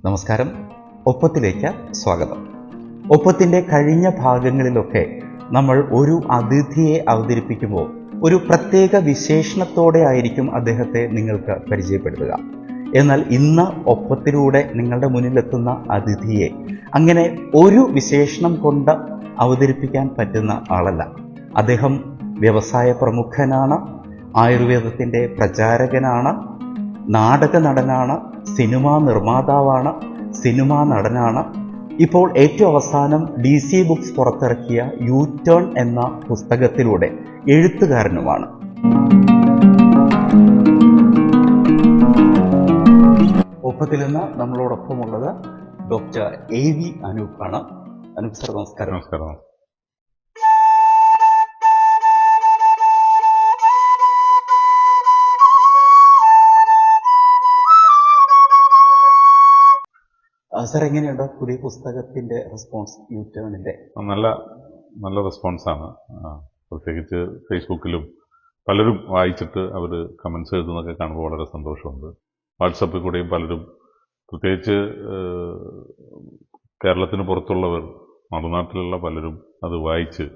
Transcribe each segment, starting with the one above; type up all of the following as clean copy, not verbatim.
നമസ്കാരം. ഒപ്പത്തിലേക്ക് സ്വാഗതം. ഒപ്പത്തിൻ്റെ കഴിഞ്ഞ ഭാഗങ്ങളിലൊക്കെ നമ്മൾ ഒരു അതിഥിയെ അവതരിപ്പിക്കുമ്പോൾ ഒരു പ്രത്യേക വിശേഷണത്തോടെ ആയിരിക്കും അദ്ദേഹത്തെ നിങ്ങൾക്ക് പരിചയപ്പെടുത്തുക. എന്നാൽ ഇന്ന് ഒപ്പത്തിലൂടെ നിങ്ങളുടെ മുന്നിലെത്തുന്ന അതിഥിയെ അങ്ങനെ ഒരു വിശേഷണം കൊണ്ട് അവതരിപ്പിക്കാൻ പറ്റുന്ന ആളല്ല. അദ്ദേഹം വ്യവസായ പ്രമുഖനാണ്, ആയുർവേദത്തിൻ്റെ പ്രചാരകനാണ്, നാടക നടനാണ്, സിനിമാ നിർമ്മാതാവാണ്, സിനിമാ നടനാണ്. ഇപ്പോൾ ഏറ്റവും അവസാനം DC ബുക്സ് പുറത്തിറക്കിയ യു-ടേൺ എന്ന പുസ്തകത്തിലൂടെ എഴുത്തുകാരനുമാണ്. ഒപ്പത്തിൽ നിന്ന് നമ്മളോടൊപ്പമുള്ളത് ഡോക്ടർ AV അനൂപാണ്. അനൂപ് സർ, നമസ്കാരം. നമസ്കാരം. സർ, എങ്ങനെയുണ്ടോ പുതിയ പുസ്തകത്തിന്റെ റെസ്പോൺസ്? യു-ടേണിന്റെ നല്ല റെസ്പോൺസാണ്. പ്രത്യേകിച്ച് ഫേസ്ബുക്കിലും പലരും വായിച്ചിട്ട് അവർ കമൻസ് എഴുതുന്നതൊക്കെ കാണുമ്പോൾ വളരെ സന്തോഷമുണ്ട്. വാട്സപ്പിൽ കൂടെയും പലരും, പ്രത്യേകിച്ച് കേരളത്തിന് പുറത്തുള്ളവർ, മറുനാട്ടിലുള്ള പലരും അത് വായിച്ച്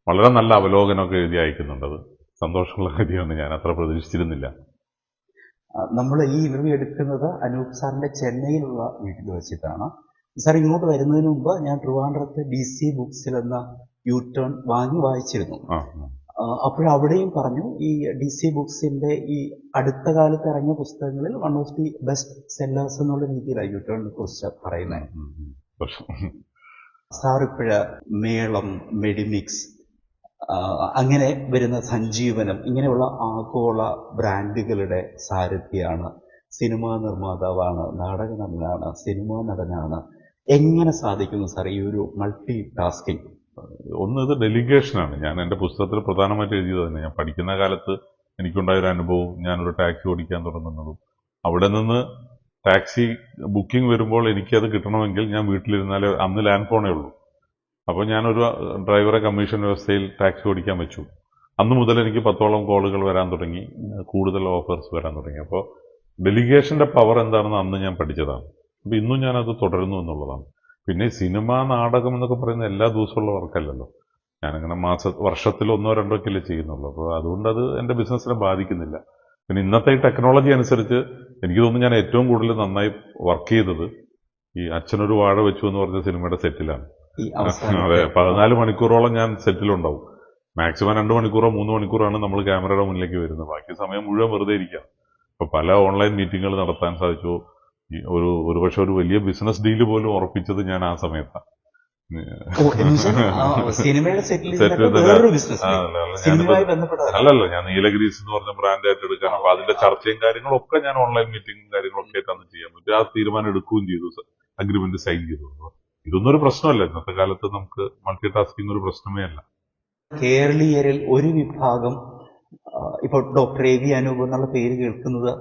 വളരെ നല്ല അവലോകനമൊക്കെ എഴുതി അയക്കുന്നുണ്ട്. അത് സന്തോഷമുള്ള കാര്യമാണ്. ഞാൻ അത്ര പ്രതീക്ഷിച്ചിരുന്നില്ല. നമ്മൾ ഈ ഇന്റർവ്യൂ എടുക്കുന്നത് അനൂപ് സാറിന്റെ ചെന്നൈയിലുള്ള വീട്ടിൽ വെച്ചിട്ടാണ്. സാർ ഇങ്ങോട്ട് വരുന്നതിന് മുമ്പ് ഞാൻ ട്രിവാൻഡ്രത്ത് DC ബുക്സിൽ എന്ന യു-ടേൺ വായിച്ചിരുന്നു. അപ്പോഴവിടെയും പറഞ്ഞു, ഈ DC ബുക്സിന്റെ ഈ അടുത്ത കാലത്ത് ഇറങ്ങിയ പുസ്തകങ്ങളിൽ one of the best sellers എന്നുള്ള രീതിയിലാണ് യു-ടേണിനെ കുറിച്ച് പറയുന്നത്. സാർ ഇപ്പോഴ് മേളം, മെഡിമിക്സ്, അങ്ങനെ വരുന്ന സഞ്ജീവനം, ഇങ്ങനെയുള്ള ആഗോള ബ്രാൻഡുകളുടെ സാരഥിയാണ്, സിനിമാ നിർമ്മാതാവാണ്, നാടക നടനാണ്, സിനിമാ നടനാണ്. എങ്ങനെ സാധിക്കുന്നു സാർ ഈ ഒരു മൾട്ടി ടാസ്കിങ്? ഇത് ഡെലിഗേഷനാണ്. ഞാൻ എൻ്റെ പുസ്തകത്തിൽ പ്രധാനമായിട്ട് എഴുതിയത് തന്നെ, ഞാൻ പഠിക്കുന്ന കാലത്ത് എനിക്കുണ്ടായൊരു അനുഭവം, ഞാനൊരു ടാക്സി ഓടിക്കാൻ തുടങ്ങുന്നതും അവിടെ നിന്ന് ടാക്സി ബുക്കിംഗ് വരുമ്പോൾ എനിക്കത് കിട്ടണമെങ്കിൽ ഞാൻ വീട്ടിലിരുന്നാലേ, അന്ന് ലാൻഡ് ഫോണേ ഉള്ളൂ. അപ്പോൾ ഞാനൊരു ഡ്രൈവറെ കമ്മീഷൻ വ്യവസ്ഥയിൽ ടാക്സി ഓടിക്കാൻ വെച്ചു. അന്ന് മുതൽ എനിക്ക് 10ഓളം കോളുകൾ വരാൻ തുടങ്ങി, കൂടുതൽ ഓഫേഴ്സ് വരാൻ തുടങ്ങി. അപ്പോൾ ഡെലിഗേഷൻ്റെ പവർ എന്താണെന്ന് അന്ന് ഞാൻ പഠിച്ചതാണ്. അപ്പോൾ ഇന്നും ഞാനത് തുടരുന്നു എന്നുള്ളതാണ്. പിന്നെ സിനിമ, നാടകം എന്നൊക്കെ പറയുന്ന എല്ലാ ദിവസമുള്ള വർക്കല്ലല്ലോ. ഞാനങ്ങനെ വർഷത്തിൽ 1-2 ഒക്കെ ചെയ്യുന്നുള്ളൂ. അപ്പോൾ അതുകൊണ്ട് അത് എൻ്റെ ബിസിനസ്സിനെ ബാധിക്കുന്നില്ല. പിന്നെ ഇന്നത്തെ ഈ ടെക്നോളജി അനുസരിച്ച് എനിക്ക് തോന്നുന്നു ഞാൻ ഏറ്റവും കൂടുതൽ നന്നായി വർക്ക് ചെയ്തത് ഈ അച്ഛനൊരു വാഴ വെച്ചു എന്ന് പറഞ്ഞ സിനിമയുടെ സെറ്റിലാണ്. അതെ, 14 മണിക്കൂറോളം ഞാൻ സെറ്റിലുണ്ടാവും. മാക്സിമം 2 മണിക്കൂറോ 3 മണിക്കൂറാണ് നമ്മൾ ക്യാമറയുടെ മുന്നിലേക്ക് വരുന്നത്. ബാക്കി സമയം മുഴുവൻ വെറുതെ ഇരിക്കാം. ഇപ്പൊ പല ഓൺലൈൻ മീറ്റിങ്ങുകൾ നടത്താൻ സാധിച്ചു. ഒരുപക്ഷെ ഒരു വലിയ ബിസിനസ് ഡീല് പോലും ഉറപ്പിച്ചത് ഞാൻ ആ സമയത്താണ്. അല്ലല്ല, ഞാൻ നീലഗിരീസ് എന്ന് പറഞ്ഞ ബ്രാൻഡ് ഏറ്റെടുക്കാൻ, അപ്പൊ അതിന്റെ ചർച്ചയും കാര്യങ്ങളൊക്കെ ഞാൻ ഓൺലൈൻ മീറ്റിംഗും കാര്യങ്ങളൊക്കെ ആയിട്ടാണ് ചെയ്യാൻ പറ്റും. ആ തീരുമാനം എടുക്കുകയും ചെയ്തു, അഗ്രിമെന്റ് സൈൻ ചെയ്തു. ഇതൊന്നും ഒരു പ്രശ്നമല്ല. ഇന്നത്തെ കാലത്ത് നമുക്ക് മൾട്ടി ടാസ്കിംഗ് ഒരു പ്രശ്നമേ അല്ല. കേരളീയരിൽ ഒരു വിഭാഗം, ഇപ്പോൾ ഡോക്ടർ AV അനൂപ് എന്നുള്ള പേര് കേൾക്കുന്നത്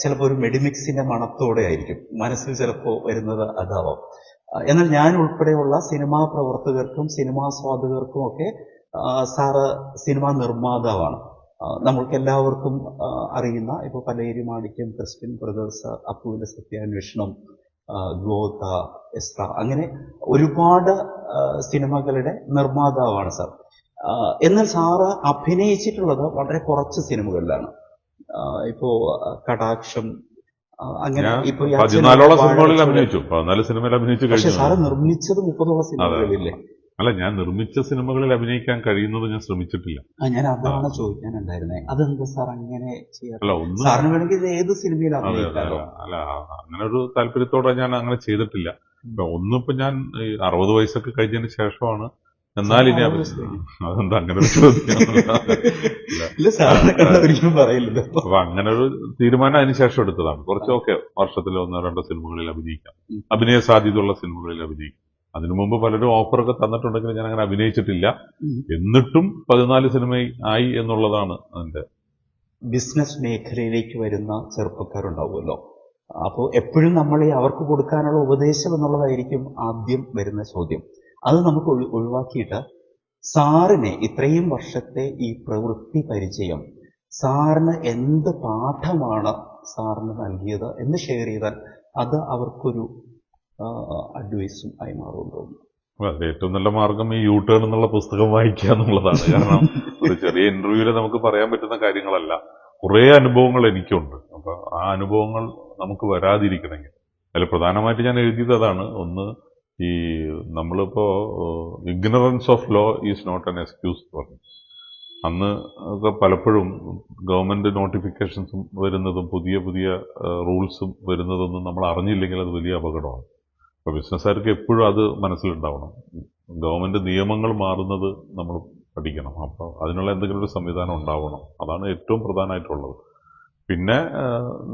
ചിലപ്പോൾ ഒരു മെഡിമിക്സിന്റെ മണത്തോടെ ആയിരിക്കും മനസ്സിൽ ചിലപ്പോൾ വരുന്നത്, അതാവാം. എന്നാൽ ഞാൻ ഉൾപ്പെടെയുള്ള സിനിമാ പ്രവർത്തകർക്കും സിനിമാസ്വാദകർക്കും ഒക്കെ സാറ് സിനിമാ നിർമ്മാതാവാണ്. നമ്മൾക്ക് എല്ലാവർക്കും അറിയുന്ന ഇപ്പോൾ പലേരി മാണിക്യം, ക്രിസ്ത്യൻ ബ്രദേഴ്സ്, അപ്പുവിന്റെ സത്യാന്വേഷണം, ഗോത, എസ്ര, അങ്ങനെ ഒരുപാട് സിനിമകളുടെ നിർമ്മാതാവാണ് സാർ. എന്നാൽ സാറ് അഭിനയിച്ചിട്ടുള്ളത് വളരെ കുറച്ച് സിനിമകളിലാണ്. ഇപ്പോ കടാക്ഷം, അങ്ങനെ ഇപ്പൊ 14 സിനിമകളിൽ അഭിനയിച്ചു. 14 സിനിമയിൽ അഭിനയിച്ചു കഴിഞ്ഞു. സാറ് നിർമ്മിച്ചത് 30ഓളം സിനിമകളില്ലേ? അല്ല, ഞാൻ നിർമ്മിച്ച സിനിമകളിൽ അഭിനയിക്കാൻ കഴിയുന്നത് ഞാൻ ശ്രമിച്ചിട്ടില്ല. ഞാൻ അതാണ് ചോദിക്കാനുണ്ടായിരുന്നത്. അതെന്താ സാർ അങ്ങനെ ചെയ്യാറില്ല? സാറിന് വേണമെങ്കിൽ ഏത് സിനിമയിൽ അഭിനയിക്കാമല്ലോ. അല്ല, അങ്ങനെ ഒരു താല്പര്യത്തോടെ ഞാൻ അങ്ങനെ ചെയ്തിട്ടില്ല. ഒന്നിപ്പോ ഞാൻ 60 വയസ്സൊക്കെ കഴിഞ്ഞതിന് ശേഷമാണ്. എന്നാൽ ഇനി അതെന്താ അങ്ങനെ ഒരു ചോദ്യം? അപ്പൊ അങ്ങനെ ഒരു തീരുമാനം അതിനുശേഷം എടുത്തതാണ്. കുറച്ചൊക്കെ വർഷത്തിൽ 1-2 സിനിമകളിൽ അഭിനയിക്കാം, അഭിനയ സാധ്യതയുള്ള സിനിമകളിൽ അഭിനയിക്കാം. അതിനു മുമ്പ് പലരും ഓഫറൊക്കെ തന്നിട്ടുണ്ടെങ്കിൽ ഞാൻ അങ്ങനെ അഭിനയിച്ചിട്ടില്ല. എന്നിട്ടും 14 സിനിമ ആയി എന്നുള്ളതാണ് അതിന്റെ. ബിസിനസ് മേഖലയിലേക്ക് വരുന്ന ചെറുപ്പക്കാരുണ്ടാവുമല്ലോ, അപ്പോൾ എപ്പോഴും നമ്മൾ അവർക്ക് കൊടുക്കാനുള്ള ഉപദേശം എന്നുള്ളതായിരിക്കും ആദ്യം വരുന്ന ചോദ്യം. അത് നമുക്ക് ഒഴിവാക്കിയിട്ട് സാറിനെ ഇത്രയും വർഷത്തെ ഈ പ്രവൃത്തി പരിചയം സാറിന് എന്ത് പാഠമാണ് സാറിന് നൽകിയത് എന്ന് ഷെയർ ചെയ്താൽ അത് അവർക്കൊരു അഡ്വൈസും ആയി മാറുമെന്ന് തോന്നുന്നു. അതിൽ ഏറ്റവും നല്ല മാർഗം ഈ യു ടേൺ എന്നുള്ള പുസ്തകം വായിക്കുക എന്നുള്ളതാണ്. കാരണം ഒരു ചെറിയ ഇന്റർവ്യൂവിൽ നമുക്ക് പറയാൻ പറ്റുന്ന കാര്യങ്ങളല്ല, കുറേ അനുഭവങ്ങൾ എനിക്കുണ്ട്. അപ്പൊ ആ അനുഭവങ്ങൾ നമുക്ക് വരാതിരിക്കണമെങ്കിൽ അതിൽ പ്രധാനമായിട്ട് ഞാൻ എഴുതിയത് അതാണ്. ഒന്ന്, ഈ നമ്മളിപ്പോ ignorance of law is not an excuse പറഞ്ഞു. അന്ന് ഒക്കെ പലപ്പോഴും ഗവൺമെന്റ് നോട്ടിഫിക്കേഷൻസും വരുന്നതും പുതിയ പുതിയ റൂൾസും വരുന്നതൊന്നും നമ്മൾ അറിഞ്ഞില്ലെങ്കിൽ അത് വലിയ അപകടമാണ്. അപ്പോൾ ബിസിനസ്സുകാർക്ക് എപ്പോഴും അത് മനസ്സിലുണ്ടാവണം. ഗവൺമെന്റ് നിയമങ്ങൾ മാറുന്നത് നമ്മൾ പഠിക്കണം. അപ്പോൾ അതിനുള്ള എന്തെങ്കിലും ഒരു സംവിധാനം ഉണ്ടാവണം. അതാണ് ഏറ്റവും പ്രധാനമായിട്ടുള്ളത്. പിന്നെ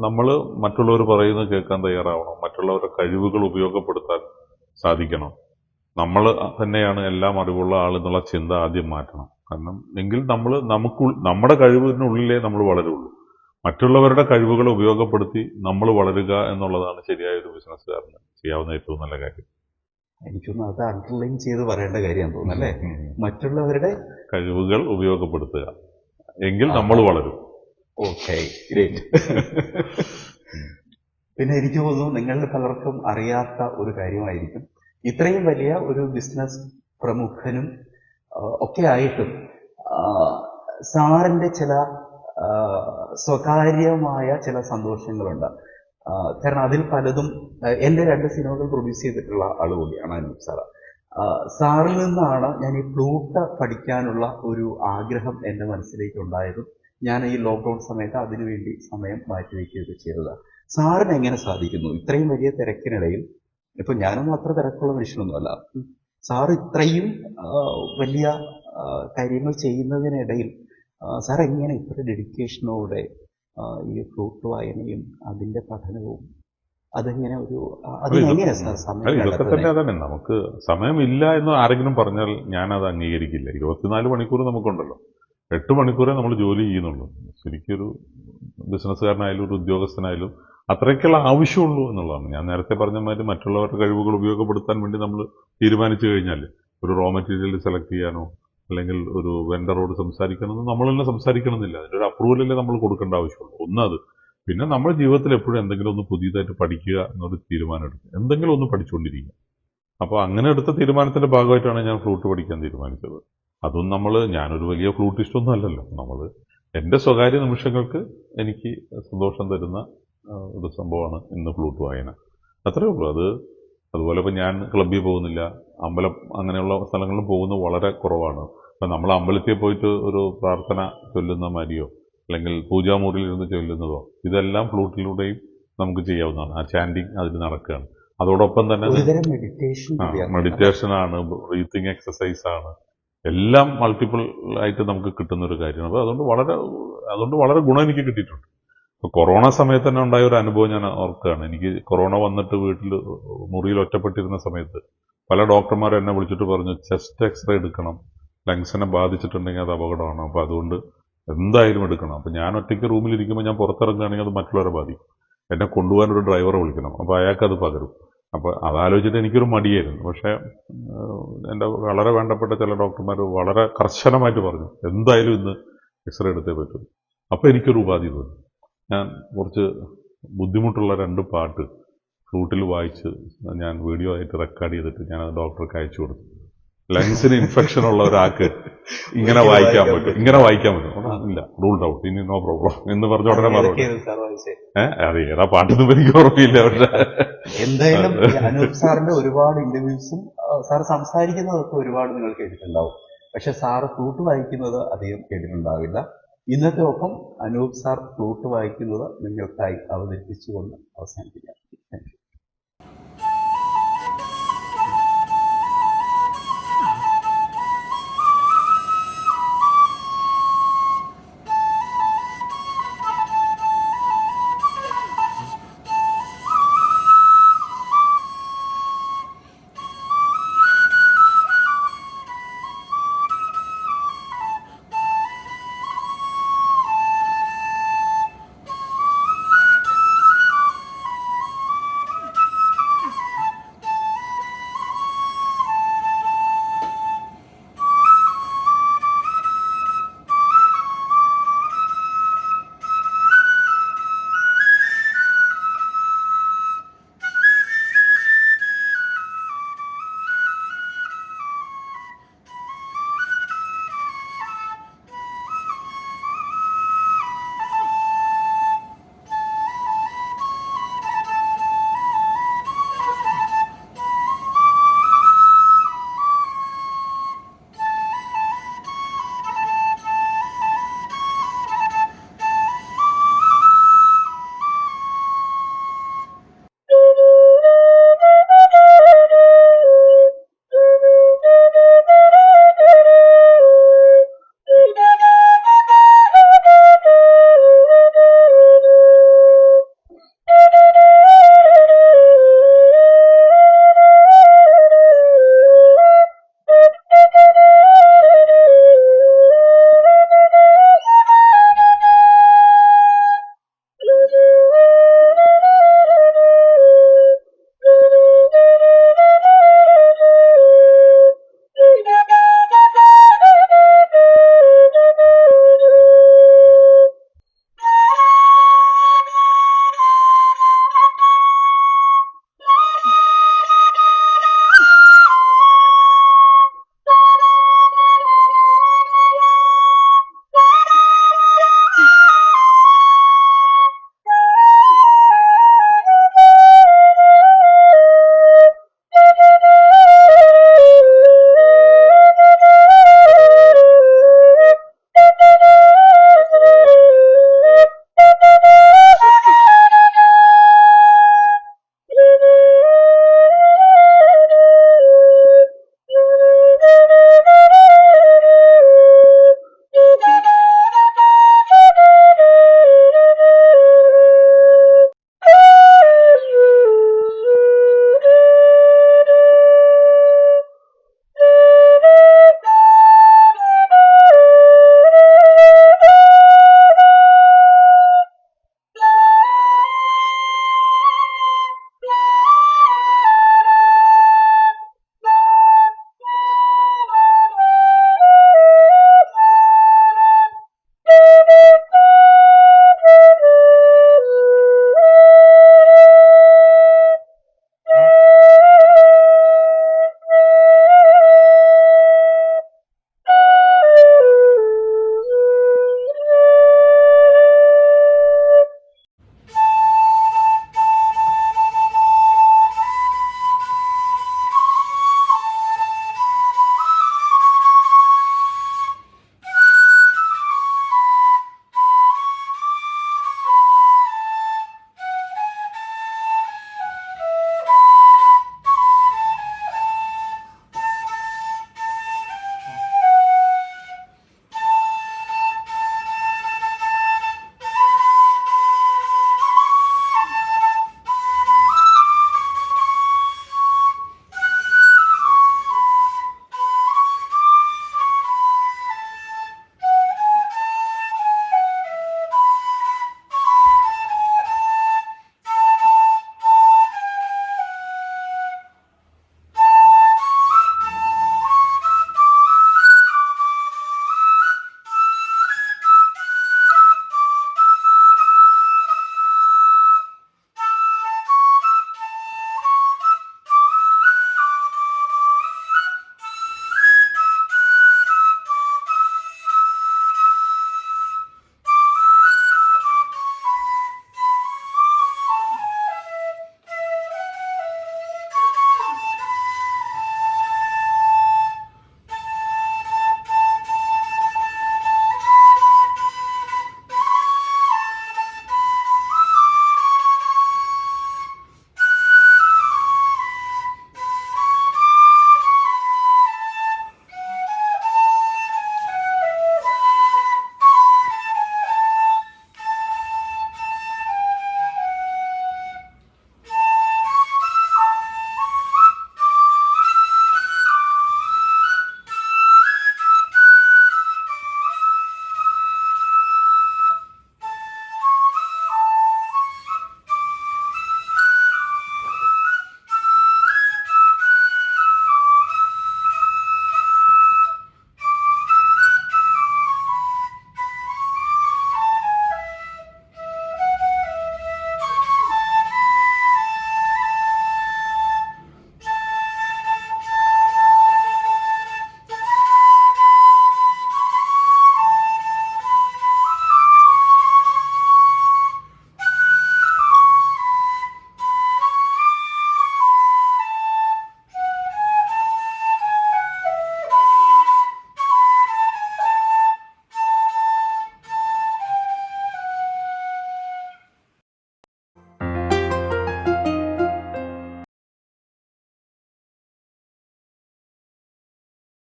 നമ്മൾ മറ്റുള്ളവർ പറയുന്നത് കേൾക്കാൻ തയ്യാറാവണം. മറ്റുള്ളവരുടെ കഴിവുകൾ ഉപയോഗപ്പെടുത്താൻ സാധിക്കണം. നമ്മൾ തന്നെയാണ് എല്ലാം അറിവുള്ള ആളെന്നുള്ള ചിന്ത ആദ്യം മാറ്റണം. കാരണം എങ്കിൽ നമ്മുടെ കഴിവിനുള്ളിലേ നമ്മൾ വളരുള്ളൂ. മറ്റുള്ളവരുടെ കഴിവുകൾ ഉപയോഗപ്പെടുത്തി നമ്മൾ വളരുക എന്നുള്ളതാണ് ശരിയായ ഒരു ബിസിനസ്സുകാരന് ചെയ്യാവുന്ന ഏറ്റവും നല്ല കാര്യം. എനിക്കൊന്നും അത് അണ്ടർലൈൻ ചെയ്ത് പറയേണ്ട കാര്യമാണ് തോന്നുന്നു അല്ലേ? മറ്റുള്ളവരുടെ കഴിവുകൾ ഉപയോഗപ്പെടുത്തുക, എങ്കിൽ നമ്മൾ വളരും. Okay, great. പിന്നെ എനിക്ക് തോന്നുന്നു നിങ്ങളുടെ പലർക്കും അറിയാത്ത ഒരു കാര്യമായിരിക്കും, ഇത്രയും വലിയ ഒരു ബിസിനസ് പ്രമുഖനും ഒക്കെ ആയിട്ടും സാറിന്റെ ചില സ്വകാര്യമായ ചില സന്തോഷങ്ങളുണ്ട്. കാരണം അതിൽ പലതും എൻ്റെ 2 സിനിമകൾ പ്രൊഡ്യൂസ് ചെയ്തിട്ടുള്ള ആൾ കൂടിയാണ് അനൂപ് സാറ്. സാറിൽ നിന്നാണ് ഞാൻ ഈ ഫ്ലൂട്ട് പഠിക്കാനുള്ള ഒരു ആഗ്രഹം എൻ്റെ മനസ്സിലേക്ക് ഉണ്ടായതും ഞാൻ ഈ ലോക്ക്ഡൗൺ സമയത്ത് അതിനുവേണ്ടി സമയം മാറ്റിവെക്കുകയൊക്കെ ചെയ്തത്. സാറിന് എങ്ങനെ സാധിക്കുന്നു ഇത്രയും വലിയ തിരക്കിനിടയിൽ? ഇപ്പൊ ഞാനൊന്നും അത്ര തിരക്കുള്ള മനുഷ്യനൊന്നുമല്ല. സാർ ഇത്രയും വലിയ കാര്യങ്ങൾ ചെയ്യുന്നതിനിടയിൽ സാർ എങ്ങനെ ഇത്ര ഡെഡിക്കേഷനോടെ ഈ ഫ്ലൂട്ട് വായനയും അതിന്റെ പഠനവും അതെങ്ങനെ അതിനെങ്ങനെ സാർ സമയം? ഇതൊക്കെ തന്നെ അതന്നെ, നമുക്ക് സമയമില്ല എന്ന് ആരെങ്കിലും പറഞ്ഞാൽ ഞാനത് അംഗീകരിക്കില്ല. 24 മണിക്കൂർ നമുക്കുണ്ടല്ലോ, 8 മണിക്കൂറേ നമ്മൾ ജോലി ചെയ്യുന്നുള്ളൂ. ശരിക്കൊരു ബിസിനസ്സുകാരനായാലും ഒരു ഉദ്യോഗസ്ഥനായാലും അത്രയ്ക്കുള്ള ആവശ്യമുള്ളൂ എന്നുള്ളതാണ്. ഞാൻ നേരത്തെ പറഞ്ഞ മാതിരി മറ്റുള്ളവരുടെ കഴിവുകൾ ഉപയോഗപ്പെടുത്താൻ വേണ്ടി നമ്മൾ തീരുമാനിച്ചു കഴിഞ്ഞാൽ ഒരു റോ മെറ്റീരിയൽ സെലക്ട് ചെയ്യാനോ അല്ലെങ്കിൽ ഒരു വെണ്ടറോട് സംസാരിക്കണമെന്ന് നമ്മൾ തന്നെ സംസാരിക്കണമെന്നില്ല. അതിൻ്റെ ഒരു അപ്രൂവലല്ലേ നമ്മൾ കൊടുക്കേണ്ട ആവശ്യമുള്ളൂ. ഒന്നത്. പിന്നെ നമ്മുടെ ജീവിതത്തിൽ എപ്പോഴും എന്തെങ്കിലും ഒന്ന് പുതിയതായിട്ട് പഠിക്കുക എന്നൊരു തീരുമാനം എടുക്കുക, എന്തെങ്കിലും ഒന്ന് പഠിച്ചുകൊണ്ടിരിക്കുക. അപ്പോൾ അങ്ങനെ എടുത്ത തീരുമാനത്തിന്റെ ഭാഗമായിട്ടാണ് ഞാൻ ഫ്ലൂട്ട് പഠിക്കാൻ തീരുമാനിച്ചത്. അതും ഞാനൊരു വലിയ ഫ്ലൂട്ടിസ്റ്റൊന്നും അല്ലല്ലോ. എൻ്റെ സ്വകാര്യ നിമിഷങ്ങൾക്ക് എനിക്ക് സന്തോഷം തരുന്ന ഒരു സംഭവമാണ് ഇന്ന് ഫ്ലൂട്ട് വായന. അത്രേ ഉള്ളൂ. അതുപോലെ ഇപ്പം ഞാൻ ക്ലബ്ബിൽ പോകുന്നില്ല, അമ്പലം അങ്ങനെയുള്ള സ്ഥലങ്ങളിലും പോകുന്നത് വളരെ കുറവാണ്. അപ്പം നമ്മൾ അമ്പലത്തിൽ പോയിട്ട് ഒരു പ്രാർത്ഥന ചൊല്ലുന്ന മാതിരിയോ അല്ലെങ്കിൽ പൂജാമുറിയിൽ ഇരുന്ന് ചൊല്ലുന്നതോ ഇതെല്ലാം ഫ്ലൂട്ടിലൂടെയും നമുക്ക് ചെയ്യാവുന്നതാണ്. ആ ചാൻഡിങ് അതിൽ നടക്കുകയാണ്. അതോടൊപ്പം തന്നെ മെഡിറ്റേഷനാണ്, ബ്രീത്തിങ് എക്സസൈസ് ആണ്, എല്ലാം മൾട്ടിപ്പിൾ ആയിട്ട് നമുക്ക് കിട്ടുന്ന ഒരു കാര്യമാണ്. അപ്പോൾ അതുകൊണ്ട് വളരെ ഗുണം എനിക്ക് കിട്ടിയിട്ടുണ്ട്. ഇപ്പോൾ കൊറോണ സമയത്ത് തന്നെ ഉണ്ടായ ഒരു അനുഭവം ഞാൻ ഓർക്കുകയാണ്. എനിക്ക് കൊറോണ വന്നിട്ട് വീട്ടിൽ മുറിയിൽ ഒറ്റപ്പെട്ടിരുന്ന സമയത്ത് പല ഡോക്ടർമാരും എന്നെ വിളിച്ചിട്ട് പറഞ്ഞു, ചെസ്റ്റ് എക്സ്റേ എടുക്കണം, ലങ്സിനെ ബാധിച്ചിട്ടുണ്ടെങ്കിൽ അത് അപകടമാണ്, അപ്പോൾ അതുകൊണ്ട് എന്തായാലും എടുക്കണം. അപ്പോൾ ഞാൻ ഒറ്റയ്ക്ക് റൂമിലിരിക്കുമ്പോൾ ഞാൻ പുറത്തിറങ്ങുകയാണെങ്കിൽ അത് മറ്റുള്ളവരെ ബാധിക്കും. എന്നെ കൊണ്ടുപോകാൻ ഒരു ഡ്രൈവറെ വിളിക്കണം, അപ്പോൾ അയാൾക്കത് പകരും. അപ്പോൾ അതാലോചിച്ചിട്ട് എനിക്കൊരു മടിയായിരുന്നു. പക്ഷേ എൻ്റെ വളരെ വേണ്ടപ്പെട്ട ചില ഡോക്ടർമാർ വളരെ കർശനമായിട്ട് പറഞ്ഞു, എന്തായാലും ഇന്ന് എക്സ്റേ എടുത്തേ പറ്റൂ. അപ്പോൾ എനിക്കൊരു ഉപാധി തോന്നി. ഞാൻ കുറച്ച് ബുദ്ധിമുട്ടുള്ള 2 പാട്ട് ഫ്ലൂട്ടിൽ വായിച്ച് ഞാൻ വീഡിയോ ആയിട്ട് റെക്കോർഡ് ചെയ്തിട്ട് ഞാൻ അത് ഡോക്ടർക്ക് അയച്ചു കൊടുത്തു. ലങ്സിന് ഇൻഫെക്ഷൻ ഉള്ള ഒരാൾക്ക് ഇങ്ങനെ വായിക്കാൻ പറ്റും ഇല്ല, റൂൾഡ് ഔട്ട്, ഇനി നോ പ്രോബ്ലം എന്ന് പറഞ്ഞ ഉടനെ മറുപടി. അത് ഏതാ പാട്ടൊന്നും എനിക്ക് ഓർമ്മയില്ല. പക്ഷെ എന്തായാലും അനൂപ് സാറിന്റെ ഒരുപാട് ഇന്റർവ്യൂസും സാർ സംസാരിക്കുന്നതൊക്കെ ഒരുപാട് നിങ്ങൾ കേട്ടിട്ടുണ്ടാവും. പക്ഷെ സാറ് ഫ്ലൂട്ട് വായിക്കുന്നത് അധികം കേട്ടിട്ടുണ്ടാവില്ല. ഇന്നത്തെ ഒപ്പം അനൂപ് സാർ ഫ്ലൂട്ട് വായിക്കുന്നത് നിങ്ങൾക്കായി അവതരിപ്പിച്ചുകൊണ്ട് അവസാനിപ്പിക്കാം.